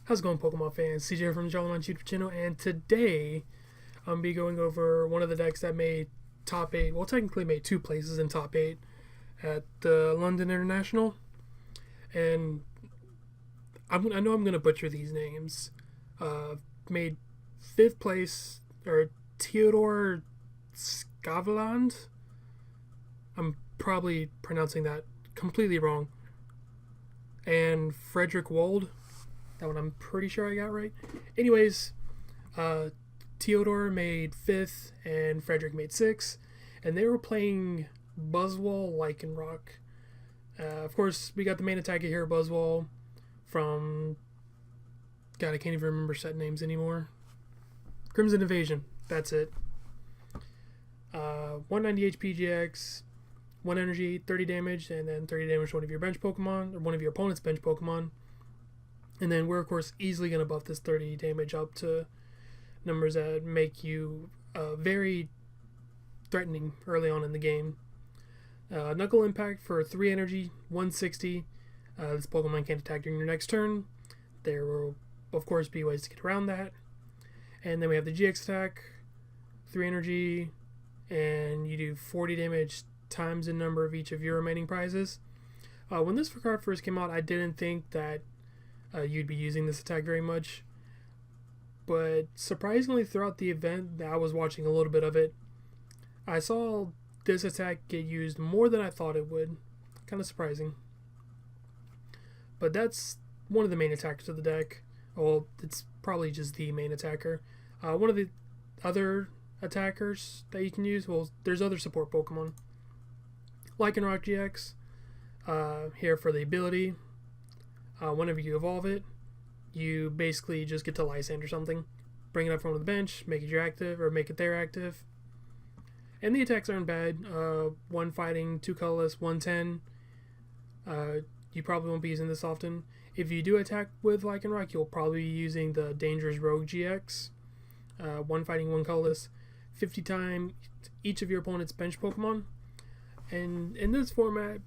How's it going, Pokemon fans? CJ from the JollyMonz YouTube channel, and today I'm be going over one of the decks that made top 8. Well, technically made 2 places in top 8 at the London International, and I know I'm gonna butcher these names. Made 5th place, or Theodore Scaveland. I'm probably pronouncing that completely wrong. And Frederick Wold. That one I'm pretty sure I got right. Anyways, Theodore made 5th and Frederick made 6th, and they were playing Buzzwole Lycanroc. Of course, we got the main attacker here, Buzzwole, from... God, I can't even remember set names anymore. Crimson Invasion, that's it. 190 HP GX, 1 energy, 30 damage, and then 30 damage to one of your bench Pokemon, or one of your opponent's bench Pokemon. And then we're, of course, easily going to buff this 30 damage up to numbers that make you very threatening early on in the game. Knuckle Impact for 3 energy, 160. This Pokemon can't attack during your next turn. There will, of course, be ways to get around that. And then we have the GX attack, 3 energy, and you do 40 damage times the number of each of your remaining prizes. When this card first came out, I didn't think that you'd be using this attack very much, but surprisingly throughout the event, I was watching a little bit of it, I saw this attack get used more than I thought it would. Kind of surprising. But that's one of the main attackers of the deck. Well, it's probably just the main attacker. One of the other attackers that you can use, well, there's other support Pokemon. Lycanroc-GX, here for the ability. Whenever you evolve it, you basically just get to Lysandre or something, bring it up from the bench, make it your active, or make it their active. And the attacks aren't bad. 1 fighting, 2 colorless, 110. You probably won't be using this often. If you do attack with Lycanroc, you'll probably be using the Dangerous Rogue GX. 1 fighting, 1 colorless, 50 times each of your opponent's bench Pokemon. And in this format,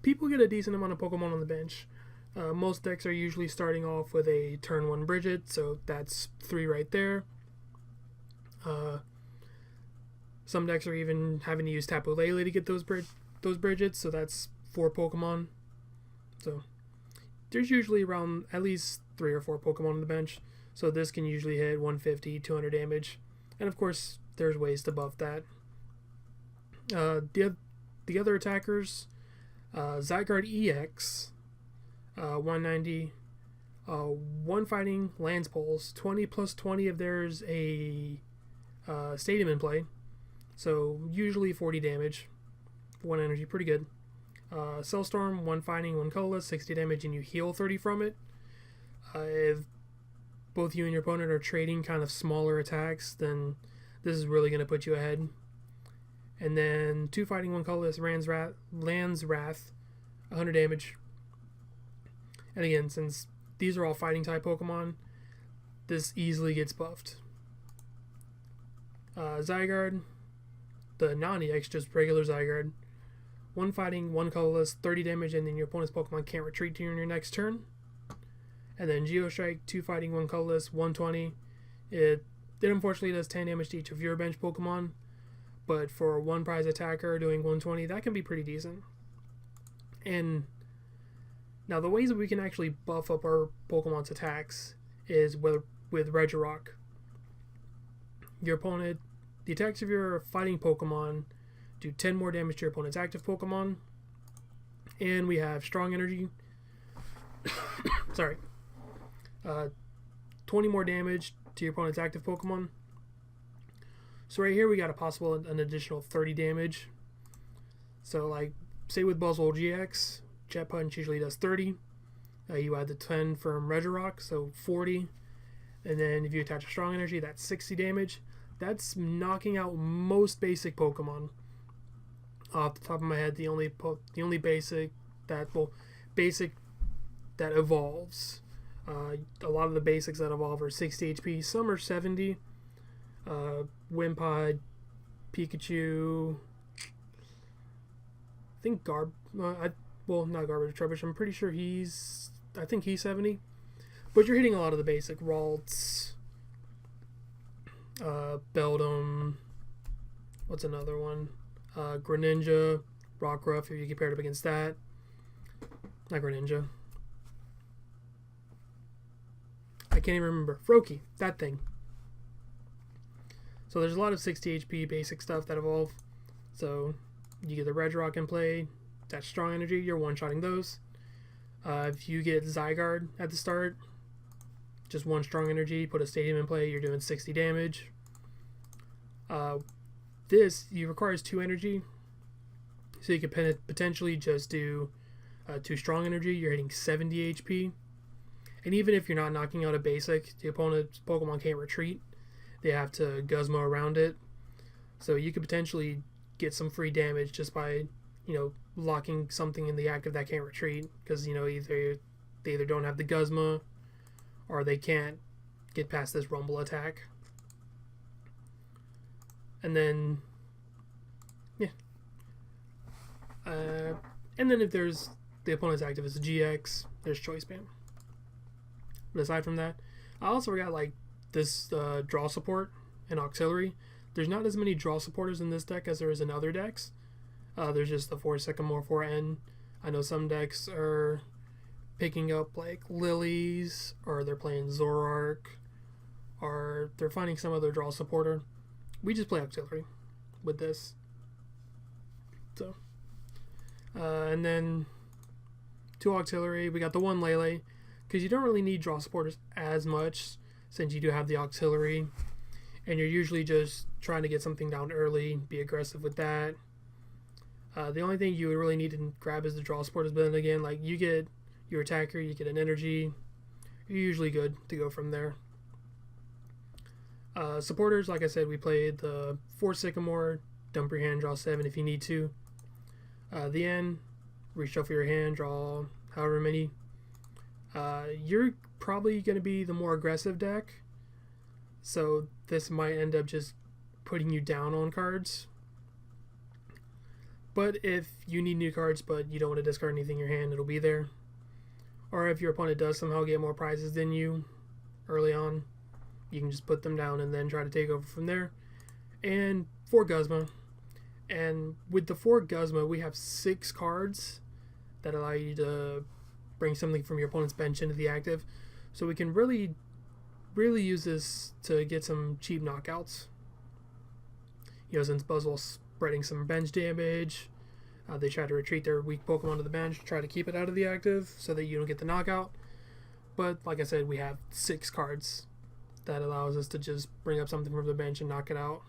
people get a decent amount of Pokemon on the bench. Most decks are usually starting off with a turn 1 Bridget, so that's 3 right there. Some decks are even having to use Tapu Lele to get those Bridgets, so that's 4 Pokemon. So there's usually around at least 3 or 4 Pokemon on the bench, so this can usually hit 150, 200 damage, and of course there's ways to buff that. The other attackers, Zygarde EX, 190, 1 fighting, lands poles, 20 plus 20 if there's a stadium in play, so usually 40 damage, 1 energy, pretty good. Cellstorm, 1 fighting, 1 colorless, 60 damage, and you heal 30 from it. If both you and your opponent are trading kind of smaller attacks, then this is really going to put you ahead. And then 2 fighting, 1 colorless, Lands Wrath, 100 damage. And again, since these are all fighting type Pokemon, this easily gets buffed. Zygarde, the non-EX, just regular Zygarde. 1 fighting, 1 colorless, 30 damage, and then your opponent's Pokemon can't retreat during your next turn. And then Geostrike, 2 fighting, 1 colorless, 120. It unfortunately does 10 damage to each of your bench Pokemon, but for a 1 prize attacker doing 120, that can be pretty decent. And now, the ways that we can actually buff up our Pokemon's attacks is with Regirock. Your opponent, the attacks of your fighting Pokemon do 10 more damage to your opponent's active Pokemon. And we have Strong Energy. Sorry. 20 more damage to your opponent's active Pokemon. So right here we got an additional 30 damage. So like, say with Buzewole-GX, Jet Punch usually does 30. You add the 10 from Regirock, so 40. And then if you attach a Strong Energy, that's 60 damage. That's knocking out most basic Pokemon. Off the top of my head, the only basic that evolves. A lot of the basics that evolve are 60 HP. Some are 70. Wimpod, Pikachu. I think not Garbage Trubbish. I'm pretty sure I think he's 70. But you're hitting a lot of the basic Ralts, Beldum, what's another one? Greninja, Rockruff, if you compare it up against that. Not Greninja. I can't even remember. Froakie, that thing. So there's a lot of 60 HP basic stuff that evolve. So you get the Regirock in play, that's strong energy, you're one-shotting those. If you get Zygarde at the start, just one strong energy, put a Stadium in play, you're doing 60 damage. This requires 2 energy, so you could potentially just do 2 strong energy, you're hitting 70 HP. And even if you're not knocking out a basic, the opponent's Pokemon can't retreat. They have to Guzma around it. So you could potentially get some free damage just by, locking something in the active that can't retreat. Because, they either don't have the Guzma or they can't get past this Rumble attack. And then, and then if there's the opponent's active is a GX, there's Choice Band. But aside from that, I also forgot this draw support and auxiliary. There's not as many draw supporters in this deck as there is in other decks. There's just the 4 Sycamore, 4N. I know some decks are picking up Lilies, or they're playing Zoroark, or they're finding some other draw supporter. We just play auxiliary with this. So, and then 2 auxiliary. We got the 1 Lele, because you don't really need draw supporters as much since you do have the auxiliary, and you're usually just trying to get something down early, be aggressive with that. The only thing you would really need to grab is the draw supporters, but then again, you get your attacker, you get an energy, you're usually good to go from there. Supporters, like I said, we played the 4 Sycamore, dump your hand, draw 7 if you need to. The N, reshuffle your hand, draw however many. You're probably going to be the more aggressive deck, so this might end up just putting you down on cards. But if you need new cards but you don't want to discard anything in your hand, it'll be there. Or if your opponent does somehow get more prizes than you early on, you can just put them down and then try to take over from there. And 4 Guzma. And with the 4 Guzma, we have 6 cards that allow you to bring something from your opponent's bench into the active. So we can really use this to get some cheap knockouts. Since Buzzwole's spreading some bench damage, they try to retreat their weak Pokemon to the bench, try to keep it out of the active so that you don't get the knockout. But like I said, we have 6 cards that allows us to just bring up something from the bench and knock it out.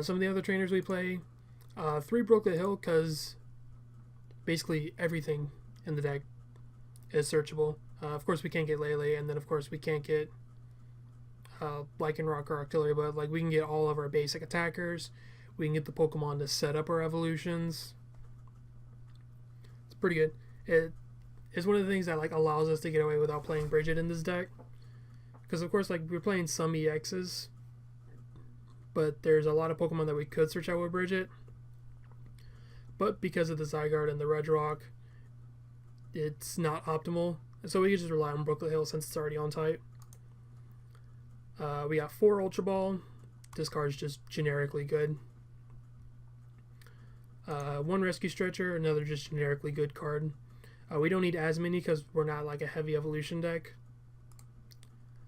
Some of the other trainers we play, 3 Brooklet Hill, because basically everything in the deck is searchable. Of course we can't get Lele, and then of course we can't get Lycanroc or Octillery, but we can get all of our basic attackers. We can get the Pokemon to set up our evolutions. It's pretty good. It is one of the things that allows us to get away without playing Bridget in this deck. Because of course we're playing some EXs, but there's a lot of Pokemon that we could search out with Bridget. But because of the Zygarde and the Regirock, it's not optimal. So we can just rely on Brooklet Hill since it's already on type. We got 4 Ultra Ball. This card's just generically good. 1 Rescue Stretcher, another just generically good card. We don't need as many because we're not a heavy evolution deck.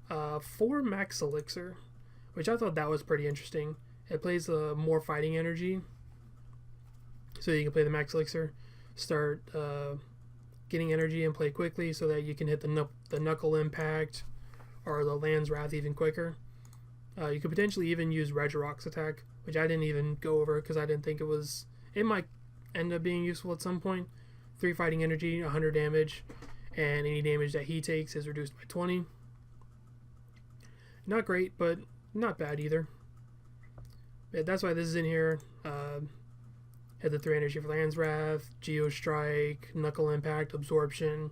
4 Max Elixir, which I thought that was pretty interesting. It plays more fighting energy. So you can play the Max Elixir, start getting energy and play quickly so that you can hit the Knuckle Impact or the Land's Wrath even quicker. You could potentially even use Regirock's attack, which I didn't even go over because I didn't think it was... It might end up being useful at some point. 3 fighting energy, 100 damage, and any damage that he takes is reduced by 20. Not great, but not bad either. Yeah, that's why this is in here. Had the 3 energy for Land's Wrath, Geostrike, Knuckle Impact, Absorption.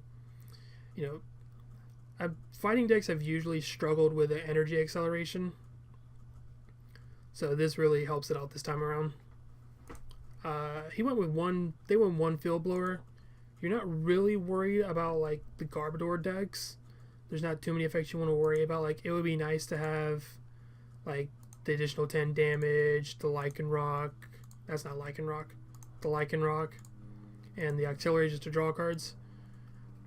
Fighting decks have usually struggled with the energy acceleration, so this really helps it out this time around. They went 1 Field Blower, you're not really worried about like the Garbodor decks. There's not too many effects you want to worry about. Like, it would be nice to have like the additional 10 damage, the Lycanroc. That's not Lycanroc. The Lycanroc and the auxiliary just to draw cards.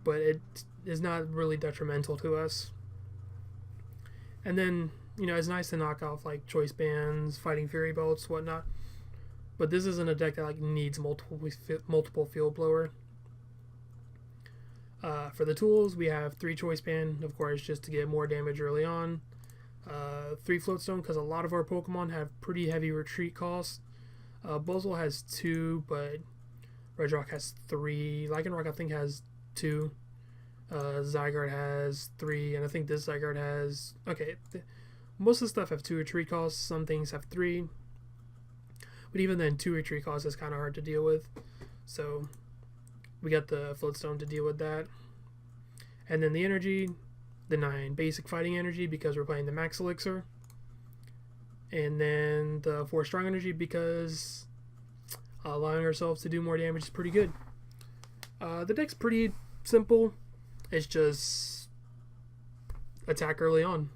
But it is not really detrimental to us. And then, you know, it's nice to knock off like Choice Bands, Fighting Fury Belts, whatnot. But this isn't a deck that like needs multiple Field Blower. For the tools, we have 3 Choice Band, of course, just to get more damage early on. 3 Floatstone, because a lot of our Pokemon have pretty heavy retreat costs. Buzzwole has 2, but Regirock has 3. Lycanroc, I think, has 2. Zygarde has 3, and I think this Zygarde has... Okay, most of the stuff have 2 retreat costs. Some things have 3. But even then, 2 retreat costs is kind of hard to deal with. So we got the Floatstone to deal with that. And then the energy, the 9 basic fighting energy because we're playing the Max Elixir. And then the 4 strong energy because allowing ourselves to do more damage is pretty good. The deck's pretty simple. It's just attack early on.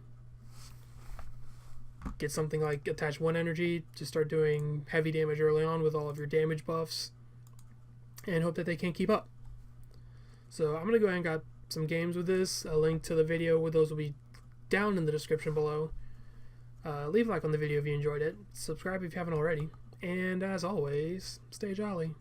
Get something like attach 1 energy to start doing heavy damage early on with all of your damage buffs. And hope that they can't keep up. So I'm going to go ahead and got some games with this. A link to the video with those will be down in the description below. Leave a like on the video if you enjoyed it. Subscribe if you haven't already. And as always, stay jolly.